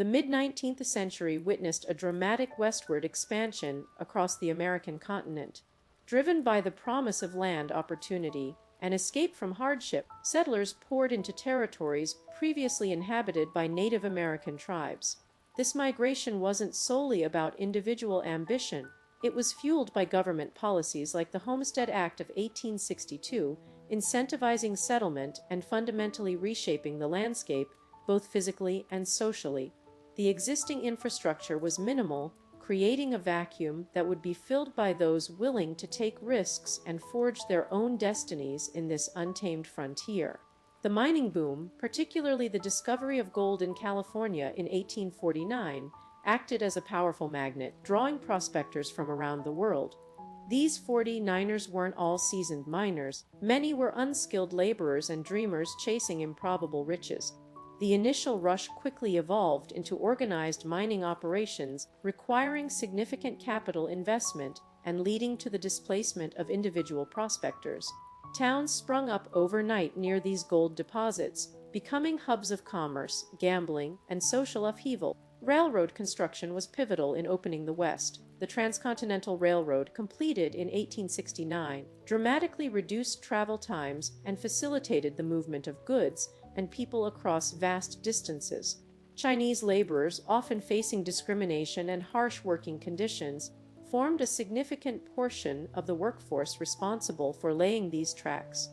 The mid-19th century witnessed a dramatic westward expansion across the American continent. Driven by the promise of land opportunity and escape from hardship, settlers poured into territories previously inhabited by Native American tribes. This migration wasn't solely about individual ambition. It was fueled by government policies like the Homestead Act of 1862, incentivizing settlement and fundamentally reshaping the landscape, both physically and socially. The existing infrastructure was minimal, creating a vacuum that would be filled by those willing to take risks and forge their own destinies in this untamed frontier. The mining boom, particularly the discovery of gold in California in 1849, acted as a powerful magnet, drawing prospectors from around the world. These 49ers weren't all seasoned miners. Many were unskilled laborers and dreamers chasing improbable riches. The initial rush quickly evolved into organized mining operations, requiring significant capital investment and leading to the displacement of individual prospectors. Towns sprung up overnight near these gold deposits, becoming hubs of commerce, gambling, and social upheaval. Railroad construction was pivotal in opening the West. The Transcontinental Railroad, completed in 1869, dramatically reduced travel times and facilitated the movement of goods and people across vast distances. Chinese laborers, often facing discrimination and harsh working conditions, formed a significant portion of the workforce responsible for laying these tracks.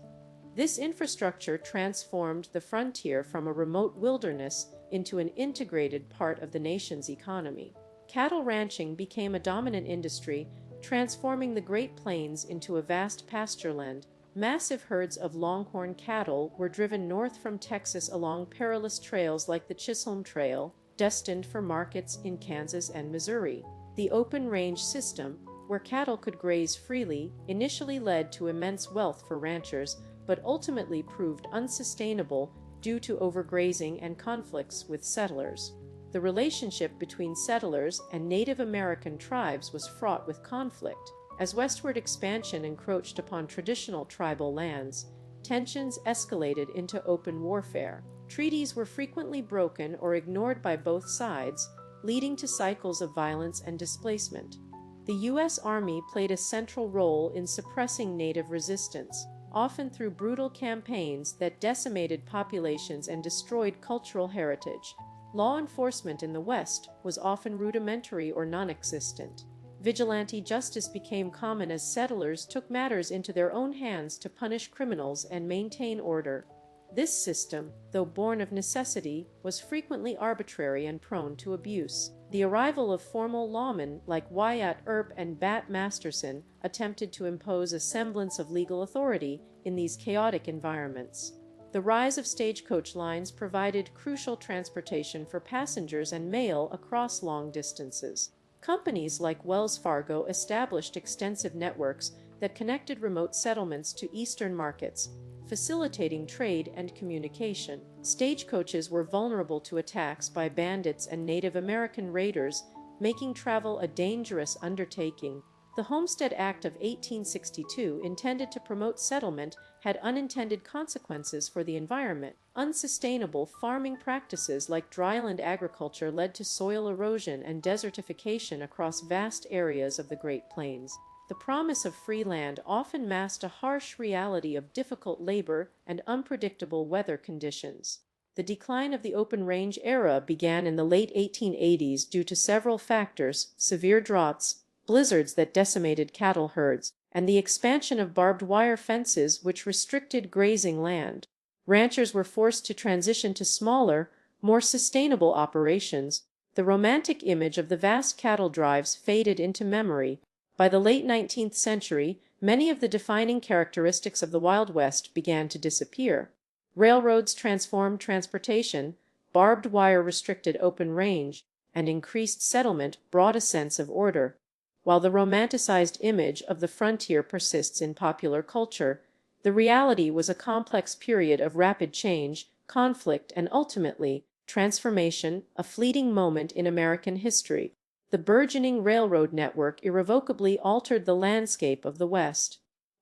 This infrastructure transformed the frontier from a remote wilderness into an integrated part of the nation's economy. Cattle ranching became a dominant industry, transforming the Great Plains into a vast pastureland. Massive herds of longhorn cattle were driven north from Texas along perilous trails like the Chisholm Trail, destined for markets in Kansas and Missouri. The open-range system, where cattle could graze freely, initially led to immense wealth for ranchers, but ultimately proved unsustainable due to overgrazing and conflicts with settlers. The relationship between settlers and Native American tribes was fraught with conflict. As westward expansion encroached upon traditional tribal lands, tensions escalated into open warfare. Treaties were frequently broken or ignored by both sides, leading to cycles of violence and displacement. The U.S. Army played a central role in suppressing Native resistance, often through brutal campaigns that decimated populations and destroyed cultural heritage. Law enforcement in the West was often rudimentary or non-existent. Vigilante justice became common as settlers took matters into their own hands to punish criminals and maintain order. This system, though born of necessity, was frequently arbitrary and prone to abuse. The arrival of formal lawmen like Wyatt Earp and Bat Masterson attempted to impose a semblance of legal authority in these chaotic environments. The rise of stagecoach lines provided crucial transportation for passengers and mail across long distances. Companies like Wells Fargo established extensive networks that connected remote settlements to eastern markets, facilitating trade and communication. Stagecoaches were vulnerable to attacks by bandits and Native American raiders, making travel a dangerous undertaking. The Homestead Act of 1862, intended to promote settlement, had unintended consequences for the environment. Unsustainable farming practices like dryland agriculture led to soil erosion and desertification across vast areas of the Great Plains. The promise of free land often masked a harsh reality of difficult labor and unpredictable weather conditions. The decline of the open-range era began in the late 1880s due to several factors: severe droughts, blizzards that decimated cattle herds, and the expansion of barbed wire fences which restricted grazing land. Ranchers were forced to transition to smaller, more sustainable operations. The romantic image of the vast cattle drives faded into memory. By the late 19th century, many of the defining characteristics of the Wild West began to disappear. Railroads transformed transportation, barbed wire restricted open range, and increased settlement brought a sense of order. While the romanticized image of the frontier persists in popular culture, the reality was a complex period of rapid change, conflict, and ultimately, transformation, a fleeting moment in American history. The burgeoning railroad network irrevocably altered the landscape of the West.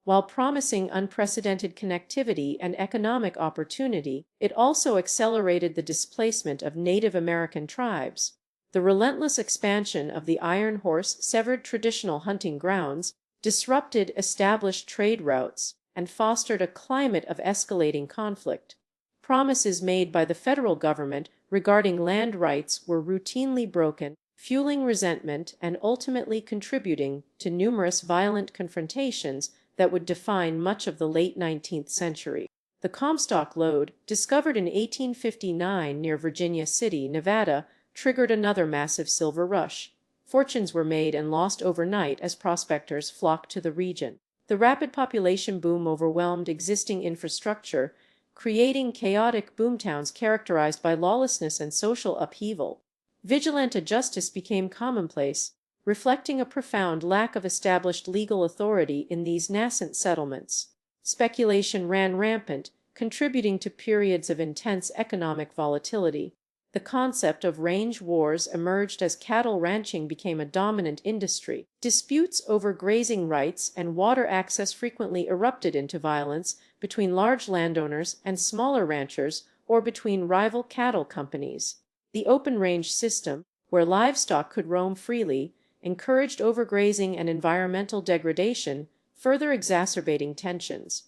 While promising unprecedented connectivity and economic opportunity, it also accelerated the displacement of Native American tribes. The relentless expansion of the Iron Horse severed traditional hunting grounds, disrupted established trade routes, and fostered a climate of escalating conflict. Promises made by the federal government regarding land rights were routinely broken, fueling resentment and ultimately contributing to numerous violent confrontations that would define much of the late 19th century. The Comstock lode, discovered in 1859 near Virginia City, Nevada, triggered another massive silver rush. Fortunes were made and lost overnight as prospectors flocked to the region. The rapid population boom overwhelmed existing infrastructure, creating chaotic boomtowns characterized by lawlessness and social upheaval. Vigilante justice became commonplace, reflecting a profound lack of established legal authority in these nascent settlements. Speculation ran rampant, contributing to periods of intense economic volatility. The concept of range wars emerged as cattle ranching became a dominant industry. Disputes over grazing rights and water access frequently erupted into violence between large landowners and smaller ranchers or between rival cattle companies. The open range system, where livestock could roam freely, encouraged overgrazing and environmental degradation, further exacerbating tensions.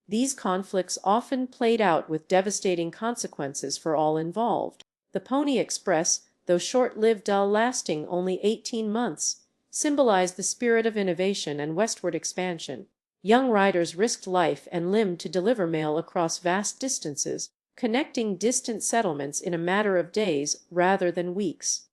These conflicts often played out with devastating consequences for all involved. The Pony Express, though short-lived, lasting only 18 months, symbolized the spirit of innovation and westward expansion. Young riders risked life and limb to deliver mail across vast distances, connecting distant settlements in a matter of days rather than weeks.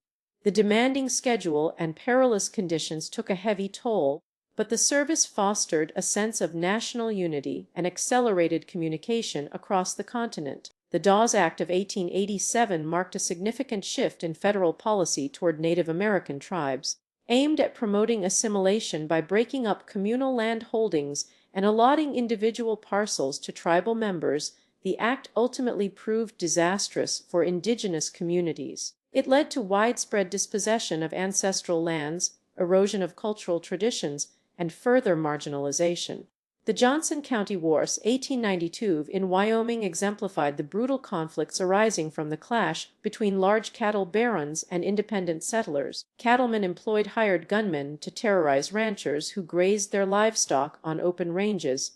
The demanding schedule and perilous conditions took a heavy toll, but the service fostered a sense of national unity and accelerated communication across the continent. The Dawes Act of 1887 marked a significant shift in federal policy toward Native American tribes, aimed at promoting assimilation by breaking up communal land holdings and allotting individual parcels to tribal members. The act ultimately proved disastrous for indigenous communities. It led to widespread dispossession of ancestral lands, erosion of cultural traditions, and further marginalization. The Johnson County Wars, 1892, in Wyoming exemplified the brutal conflicts arising from the clash between large cattle barons and independent settlers. Cattlemen employed hired gunmen to terrorize ranchers who grazed their livestock on open ranges,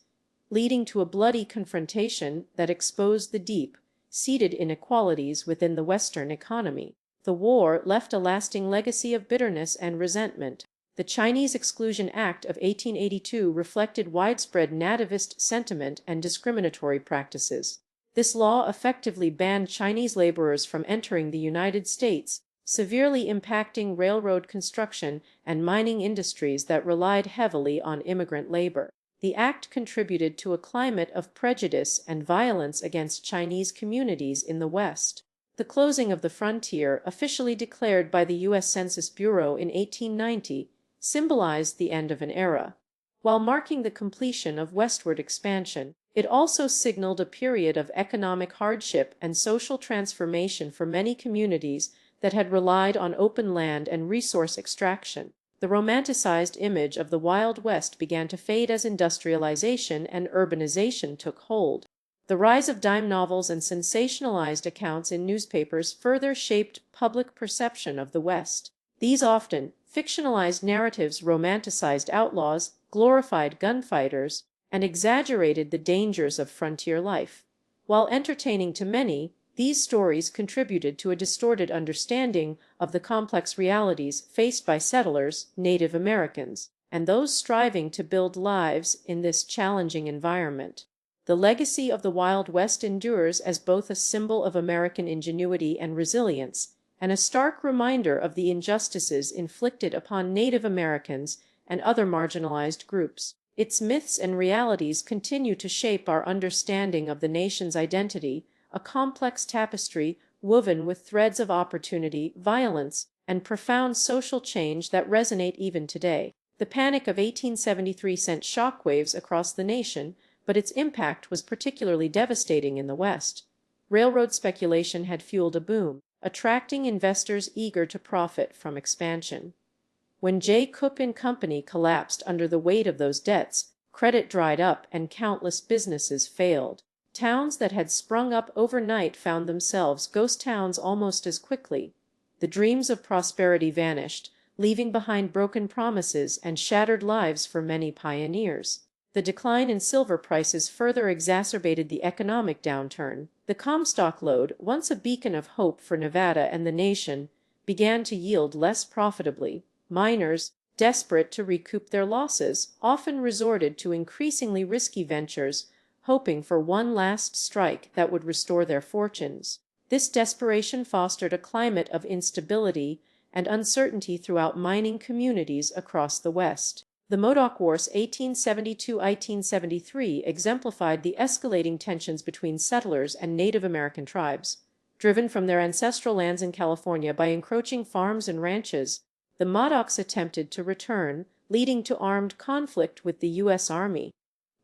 leading to a bloody confrontation that exposed the deep-seated inequalities within the Western economy. The war left a lasting legacy of bitterness and resentment. The Chinese Exclusion Act of 1882 reflected widespread nativist sentiment and discriminatory practices. This law effectively banned Chinese laborers from entering the United States, severely impacting railroad construction and mining industries that relied heavily on immigrant labor. The act contributed to a climate of prejudice and violence against Chinese communities in the West. The closing of the frontier, officially declared by the U.S. Census Bureau in 1890, symbolized the end of an era. While marking the completion of westward expansion, it also signaled a period of economic hardship and social transformation for many communities that had relied on open land and resource extraction. The romanticized image of the Wild West began to fade as industrialization and urbanization took hold. The rise of dime novels and sensationalized accounts in newspapers further shaped public perception of the West. These often fictionalized narratives romanticized outlaws, glorified gunfighters, and exaggerated the dangers of frontier life. While entertaining to many, these stories contributed to a distorted understanding of the complex realities faced by settlers, Native Americans, and those striving to build lives in this challenging environment. The legacy of the Wild West endures as both a symbol of American ingenuity and resilience, and a stark reminder of the injustices inflicted upon Native Americans and other marginalized groups. Its myths and realities continue to shape our understanding of the nation's identity, a complex tapestry woven with threads of opportunity, violence, and profound social change that resonate even today. The Panic of 1873 sent shockwaves across the nation, but its impact was particularly devastating in the West. Railroad speculation had fueled a boom, attracting investors eager to profit from expansion. When J. Coop and Company collapsed under the weight of those debts, credit dried up, and countless businesses failed. Towns that had sprung up overnight found themselves ghost towns almost as quickly. The dreams of prosperity vanished, leaving behind broken promises and shattered lives for many pioneers. The decline in silver prices further exacerbated the economic downturn. The Comstock lode, once a beacon of hope for Nevada and the nation, began to yield less profitably. Miners, desperate to recoup their losses, often resorted to increasingly risky ventures, hoping for one last strike that would restore their fortunes. This desperation fostered a climate of instability and uncertainty throughout mining communities across the West. The Modoc Wars 1872–1873 exemplified the escalating tensions between settlers and Native American tribes. Driven from their ancestral lands in California by encroaching farms and ranches, the Modocs attempted to return, leading to armed conflict with the U.S. Army.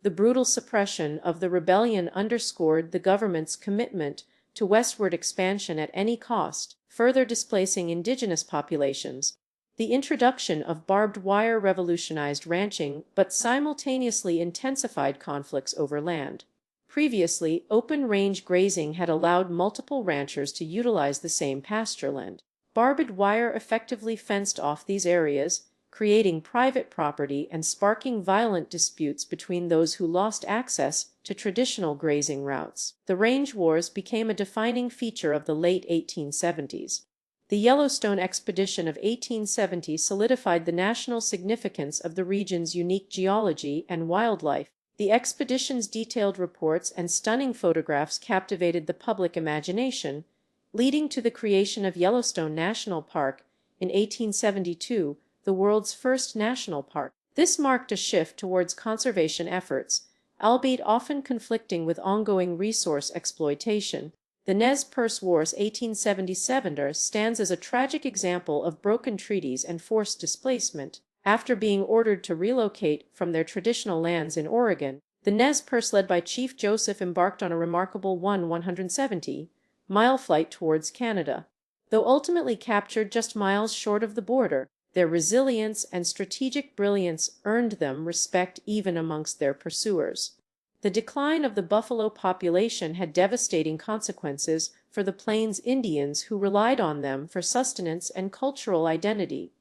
The brutal suppression of the rebellion underscored the government's commitment to westward expansion at any cost, further displacing indigenous populations. The introduction of barbed wire revolutionized ranching but simultaneously intensified conflicts over land. Previously, open-range grazing had allowed multiple ranchers to utilize the same pastureland. Barbed wire effectively fenced off these areas, creating private property and sparking violent disputes between those who lost access to traditional grazing routes. The range wars became a defining feature of the late 1870s. The Yellowstone expedition of 1870 solidified the national significance of the region's unique geology and wildlife. The expedition's detailed reports and stunning photographs captivated the public imagination, leading to the creation of Yellowstone National Park in 1872, the world's first national park. This marked a shift towards conservation efforts, albeit often conflicting with ongoing resource exploitation. The Nez Perce Wars 1877 stands as a tragic example of broken treaties and forced displacement. After being ordered to relocate from their traditional lands in Oregon, the Nez Perce, led by Chief Joseph, embarked on a remarkable 170-mile flight towards Canada. Though ultimately captured just miles short of the border, their resilience and strategic brilliance earned them respect even amongst their pursuers. The decline of the buffalo population had devastating consequences for the Plains Indians who relied on them for sustenance and cultural identity.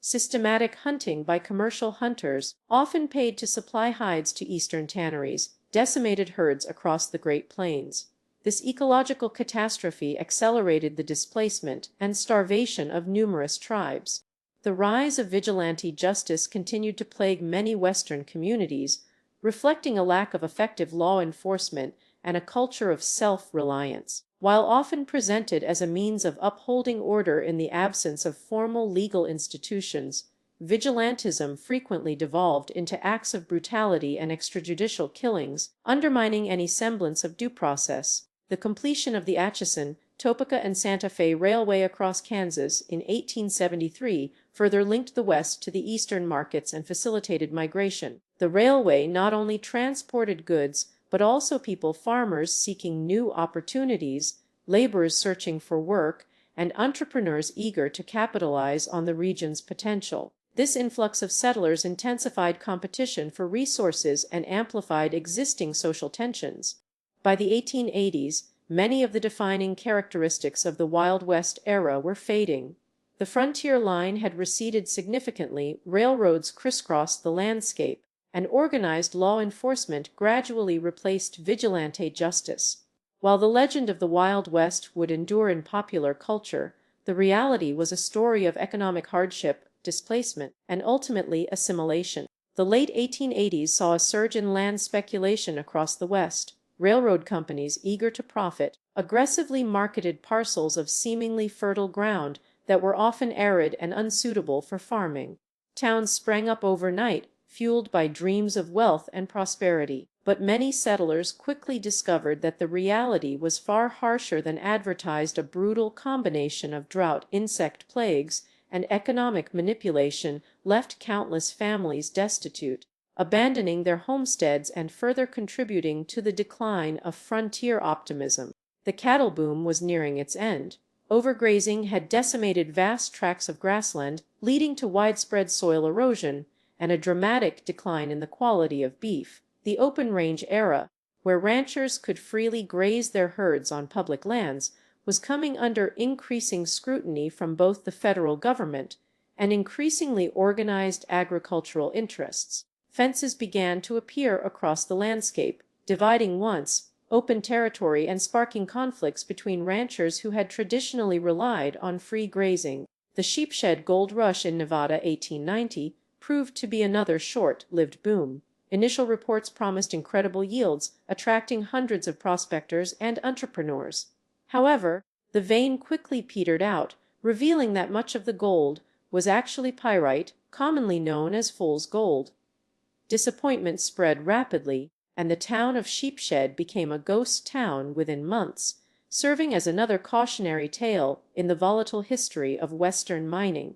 Systematic hunting by commercial hunters, often paid to supply hides to eastern tanneries, decimated herds across the Great Plains. This ecological catastrophe accelerated the displacement and starvation of numerous tribes. The rise of vigilante justice continued to plague many Western communities, reflecting a lack of effective law enforcement and a culture of self-reliance. While often presented as a means of upholding order in the absence of formal legal institutions, vigilantism frequently devolved into acts of brutality and extrajudicial killings, undermining any semblance of due process. The completion of the Atchison, Topeka, and Santa Fe Railway across Kansas in 1873 further linked the West to the eastern markets and facilitated migration. The railway not only transported goods, but also people, farmers seeking new opportunities, laborers searching for work, and entrepreneurs eager to capitalize on the region's potential. This influx of settlers intensified competition for resources and amplified existing social tensions. By the 1880s, many of the defining characteristics of the Wild West era were fading. The frontier line had receded significantly, railroads crisscrossed the landscape, and organized law enforcement gradually replaced vigilante justice. While the legend of the Wild West would endure in popular culture, the reality was a story of economic hardship, displacement, and ultimately assimilation. The late 1880s saw a surge in land speculation across the West. Railroad companies, eager to profit, aggressively marketed parcels of seemingly fertile ground that were often arid and unsuitable for farming. Towns sprang up overnight, fueled by dreams of wealth and prosperity. But many settlers quickly discovered that the reality was far harsher than advertised. A brutal combination of drought, insect plagues, and economic manipulation left countless families destitute, abandoning their homesteads and further contributing to the decline of frontier optimism. The cattle boom was nearing its end. Overgrazing had decimated vast tracts of grassland, leading to widespread soil erosion, and a dramatic decline in the quality of beef. The open range era, where ranchers could freely graze their herds on public lands, was coming under increasing scrutiny from both the federal government and increasingly organized agricultural interests. Fences began to appear across the landscape, dividing once open territory and sparking conflicts between ranchers who had traditionally relied on free grazing. The sheepshed gold rush in Nevada 1890 proved to be another short-lived boom. Initial reports promised incredible yields, attracting hundreds of prospectors and entrepreneurs. However, the vein quickly petered out, revealing that much of the gold was actually pyrite, commonly known as fool's gold. Disappointment spread rapidly, and the town of Sheepshed became a ghost town within months, serving as another cautionary tale in the volatile history of Western mining.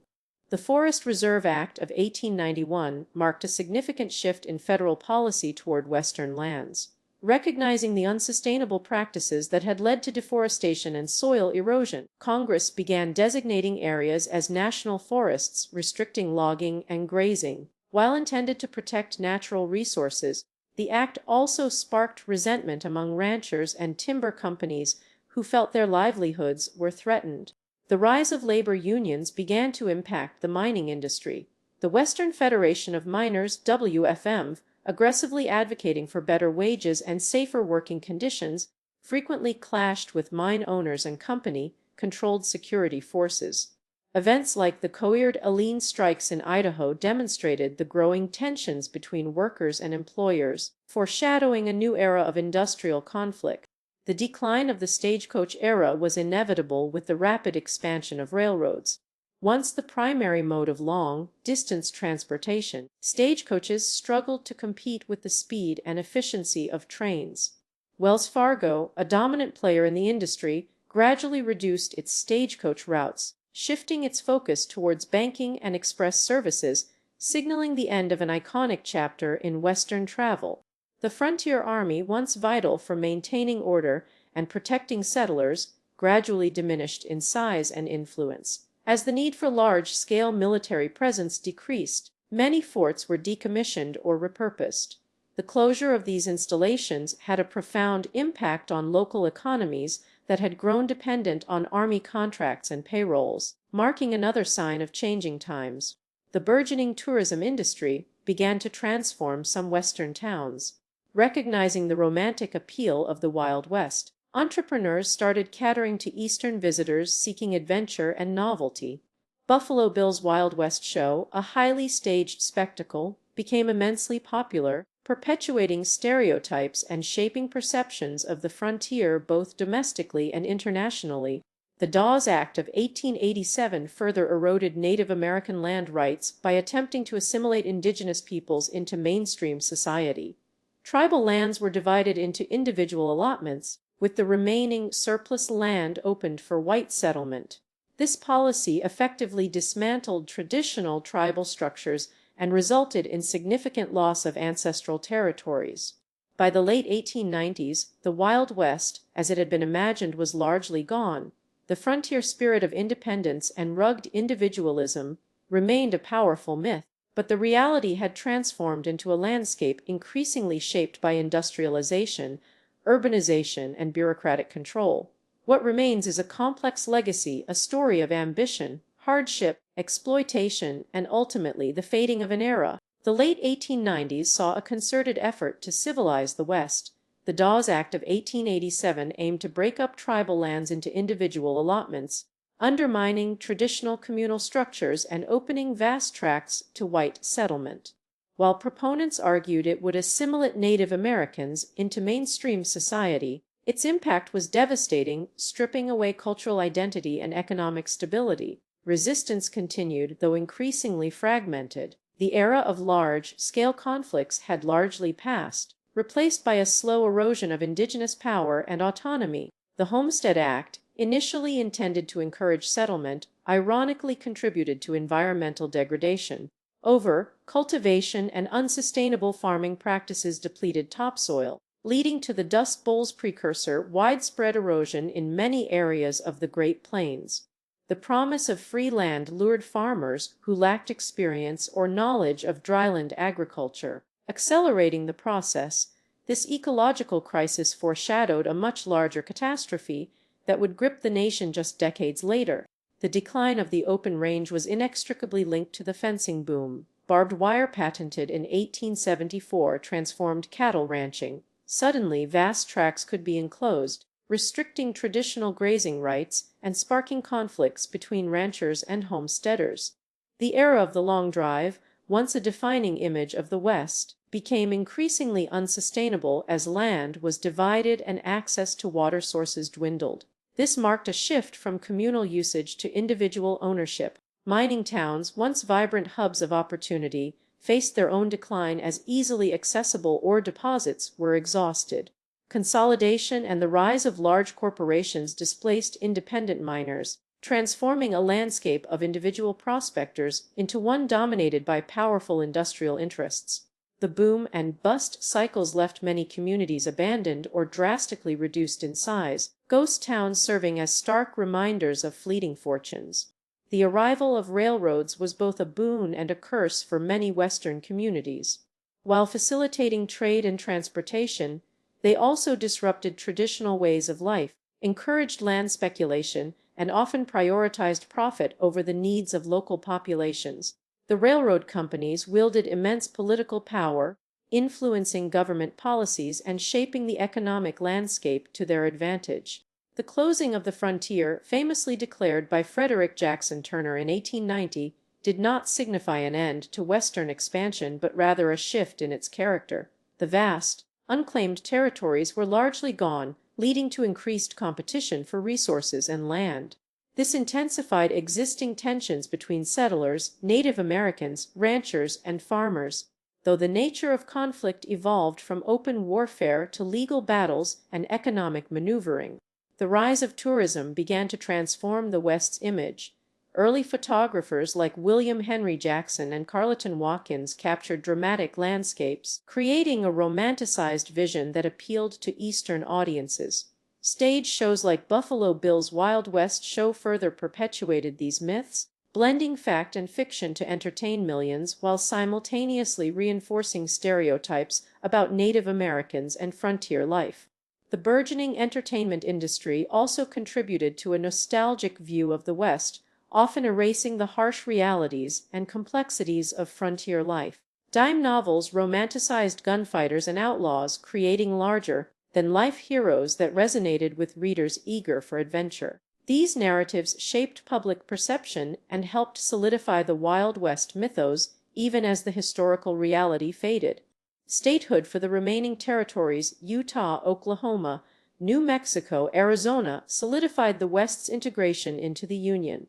The Forest Reserve Act of 1891 marked a significant shift in federal policy toward Western lands. Recognizing the unsustainable practices that had led to deforestation and soil erosion, Congress began designating areas as national forests, restricting logging and grazing. While intended to protect natural resources, the act also sparked resentment among ranchers and timber companies who felt their livelihoods were threatened. The rise of labor unions began to impact the mining industry. The Western Federation of Miners, WFM, aggressively advocating for better wages and safer working conditions, frequently clashed with mine owners and company-controlled security forces. Events like the Coeur d'Alene strikes in Idaho demonstrated the growing tensions between workers and employers, foreshadowing a new era of industrial conflict. The decline of the stagecoach era was inevitable with the rapid expansion of railroads. Once the primary mode of long-distance transportation, stagecoaches struggled to compete with the speed and efficiency of trains. Wells Fargo, a dominant player in the industry, gradually reduced its stagecoach routes, shifting its focus towards banking and express services, signaling the end of an iconic chapter in Western travel. The frontier army, once vital for maintaining order and protecting settlers, gradually diminished in size and influence. As the need for large-scale military presence decreased, many forts were decommissioned or repurposed. The closure of these installations had a profound impact on local economies that had grown dependent on army contracts and payrolls, marking another sign of changing times. The burgeoning tourism industry began to transform some Western towns. Recognizing the romantic appeal of the Wild West, entrepreneurs started catering to Eastern visitors seeking adventure and novelty. Buffalo Bill's Wild West show, a highly staged spectacle, became immensely popular, perpetuating stereotypes and shaping perceptions of the frontier both domestically and internationally. The Dawes Act of 1887 further eroded Native American land rights by attempting to assimilate indigenous peoples into mainstream society. Tribal lands were divided into individual allotments, with the remaining surplus land opened for white settlement. This policy effectively dismantled traditional tribal structures and resulted in significant loss of ancestral territories. By the late 1890s, the Wild West, as it had been imagined, was largely gone. The frontier spirit of independence and rugged individualism remained a powerful myth, but the reality had transformed into a landscape increasingly shaped by industrialization, urbanization, and bureaucratic control. What remains is a complex legacy, a story of ambition, hardship, exploitation, and ultimately the fading of an era. The late 1890s saw a concerted effort to civilize the West. The Dawes Act of 1887 aimed to break up tribal lands into individual allotments, undermining traditional communal structures and opening vast tracts to white settlement. While proponents argued it would assimilate Native Americans into mainstream society, its impact was devastating, stripping away cultural identity and economic stability. Resistance continued, though increasingly fragmented. The era of large-scale conflicts had largely passed, replaced by a slow erosion of indigenous power and autonomy. The Homestead Act, initially intended to encourage settlement, ironically contributed to environmental degradation. Over-cultivation and unsustainable farming practices depleted topsoil, leading to the Dust Bowl's precursor, widespread erosion in many areas of the Great Plains. The promise of free land lured farmers who lacked experience or knowledge of dryland agriculture, accelerating the process. This ecological crisis foreshadowed a much larger catastrophe that would grip the nation just decades later. The decline of the open range was inextricably linked to the fencing boom. Barbed wire, patented in 1874, transformed cattle ranching. Suddenly, vast tracts could be enclosed, restricting traditional grazing rights and sparking conflicts between ranchers and homesteaders. The era of the long drive, once a defining image of the West, became increasingly unsustainable as land was divided and access to water sources dwindled. This marked a shift from communal usage to individual ownership. Mining towns, once vibrant hubs of opportunity, faced their own decline as easily accessible ore deposits were exhausted. Consolidation and the rise of large corporations displaced independent miners, transforming a landscape of individual prospectors into one dominated by powerful industrial interests. The boom and bust cycles left many communities abandoned or drastically reduced in size, ghost towns serving as stark reminders of fleeting fortunes. The arrival of railroads was both a boon and a curse for many Western communities. While facilitating trade and transportation, they also disrupted traditional ways of life, encouraged land speculation, and often prioritized profit over the needs of local populations. The railroad companies wielded immense political power, influencing government policies and shaping the economic landscape to their advantage. The closing of the frontier, famously declared by Frederick Jackson Turner in 1890, did not signify an end to Western expansion but rather a shift in its character. The vast, unclaimed territories were largely gone, leading to increased competition for resources and land. This intensified existing tensions between settlers, Native Americans, ranchers, and farmers. Though the nature of conflict evolved from open warfare to legal battles and economic maneuvering, the rise of tourism began to transform the West's image. Early photographers like William Henry Jackson and Carleton Watkins captured dramatic landscapes, creating a romanticized vision that appealed to Eastern audiences. Stage shows like Buffalo Bill's Wild West show further perpetuated these myths, blending fact and fiction to entertain millions while simultaneously reinforcing stereotypes about Native Americans and frontier life. The burgeoning entertainment industry also contributed to a nostalgic view of the West, often erasing the harsh realities and complexities of frontier life. Dime novels romanticized gunfighters and outlaws, creating larger-than-life heroes that resonated with readers eager for adventure. These narratives shaped public perception and helped solidify the Wild West mythos even as the historical reality faded. Statehood for the remaining territories, Utah, Oklahoma, New Mexico, Arizona, solidified the West's integration into the Union.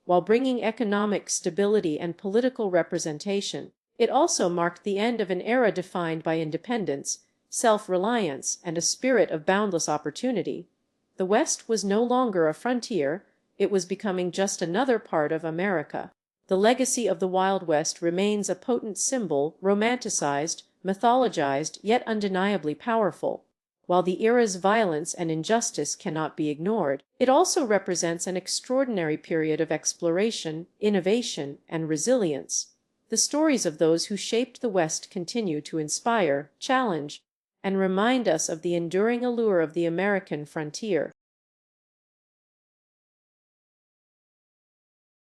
While bringing economic stability and political representation, it also marked the end of an era defined by independence, self-reliance, and a spirit of boundless opportunity. The West was no longer a frontier, it was becoming just another part of America. The legacy of the Wild West remains a potent symbol, romanticized, mythologized, yet undeniably powerful. While the era's violence and injustice cannot be ignored, it also represents an extraordinary period of exploration, innovation, and resilience. The stories of those who shaped the West continue to inspire, challenge, and remind us of the enduring allure of the American frontier.